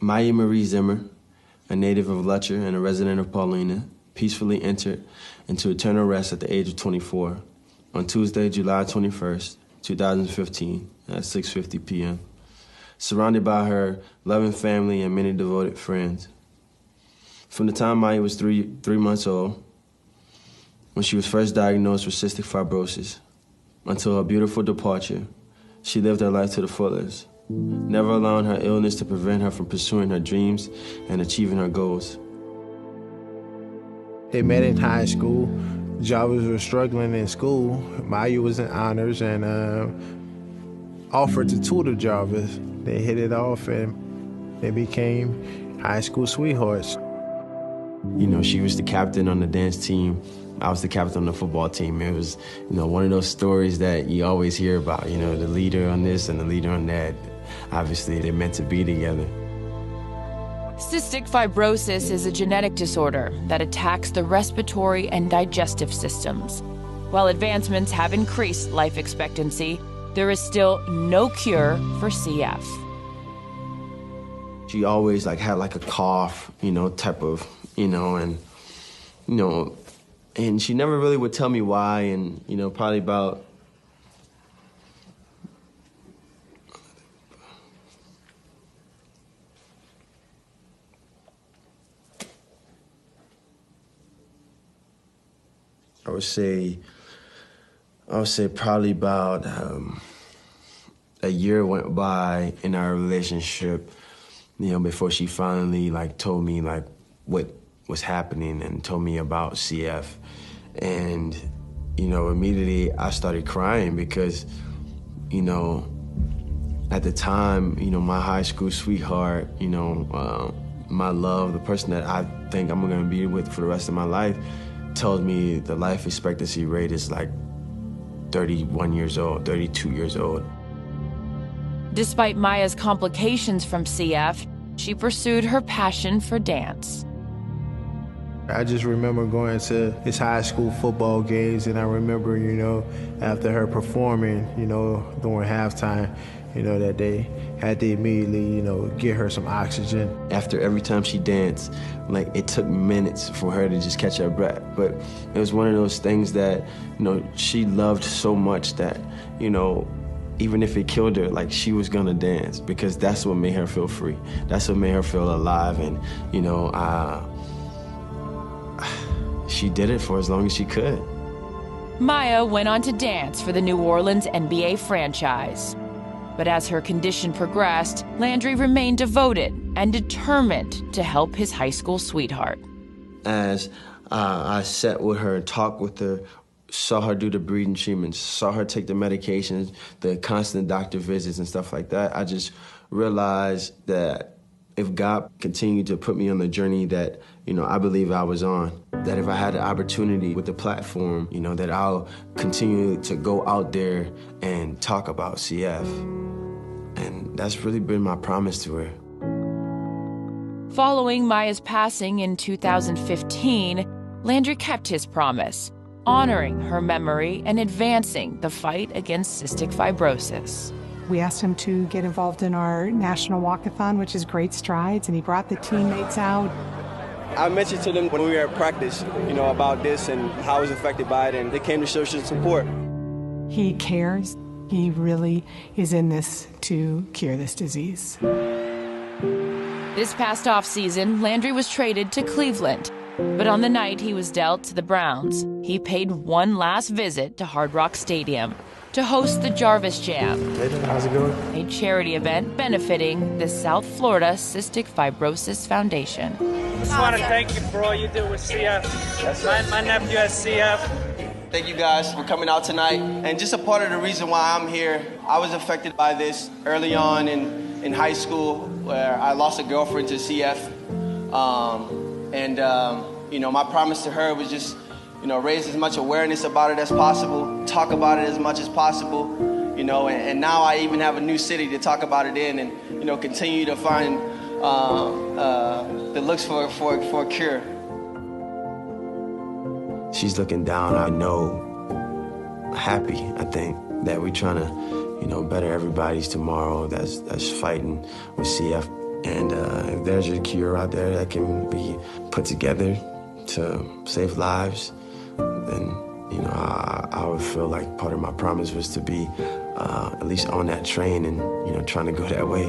Maya Marie Zimmer, a native of Lutcher and a resident of Paulina, peacefully entered into eternal rest at the age of 24 on Tuesday, July 21st, 2015 at 6:50 p.m., surrounded by her loving family and many devoted friends. From the time Maya was three months old, when she was first diagnosed with cystic fibrosis, until her beautiful departure, she lived her life to the fullest, never allowing her illness to prevent her from pursuing her dreams and achieving her goals. They met in high school. Jarvis was struggling in school. Maya was in honors and offered to tutor Jarvis. They hit it off and they became high school sweethearts. You know, she was the captain on the dance team. I was the captain on the football team. It was, one of those stories that you always hear about, the leader on this and the leader on that. Obviously, they're meant to be together. Cystic fibrosis is a genetic disorder that attacks the respiratory and digestive systems. While advancements have increased life expectancy, there is still no cure for CF. She always had a cough, type of, and she never really would tell me why, and, probably about I would say probably about a year went by in our relationship, before she finally told me what was happening and told me about CF. And, immediately I started crying because, at the time, my high school sweetheart, my love, the person that I think I'm gonna be with for the rest of my life, tells me the life expectancy rate is 31 years old, 32 years old. Despite Maya's complications from CF, she pursued her passion for dance. I just remember going to his high school football games, and I remember, after her performing, during halftime, that they had to immediately, get her some oxygen. After every time she danced, it took minutes for her to just catch her breath. But it was one of those things that, she loved so much that, even if it killed her, she was gonna dance because that's what made her feel free. That's what made her feel alive. And, she did it for as long as she could. Maya went on to dance for the New Orleans NBA franchise. But as her condition progressed, Landry remained devoted and determined to help his high school sweetheart. As I sat with her and talked with her, saw her do the breathing treatments, saw her take the medications, the constant doctor visits and stuff like that, I just realized that if God continued to put me on the journey that, I believe I was on, that if I had the opportunity with the platform, that I'll continue to go out there and talk about CF. And that's really been my promise to her. Following Maya's passing in 2015, Landry kept his promise, honoring her memory and advancing the fight against cystic fibrosis. We asked him to get involved in our national walkathon, which is great strides, and he brought the teammates out. I mentioned to them when we were at practice, about this and how I was affected by it, and they came to show some support. He cares. He really is in this to cure this disease. This past offseason, Landry was traded to Cleveland. But on the night he was dealt to the Browns, he paid one last visit to Hard Rock Stadium to host the Jarvis Jam, How's it going? a charity event benefiting the South Florida Cystic Fibrosis Foundation. I just want to thank you for all you do with CF. My nephew has CF. Thank you guys for coming out tonight. And just a part of the reason why I'm here, I was affected by this early on in high school where I lost a girlfriend to CF. My promise to her was just, raise as much awareness about it as possible, talk about it as much as possible, and now I even have a new city to talk about it in and, continue to find the looks for a cure. She's looking down, I know, happy, I think, that we're trying to, better everybody's tomorrow that's fighting with CF. And if there's a cure out there that can be put together to save lives, then I would feel like part of my promise was to be at least on that train and trying to go that way.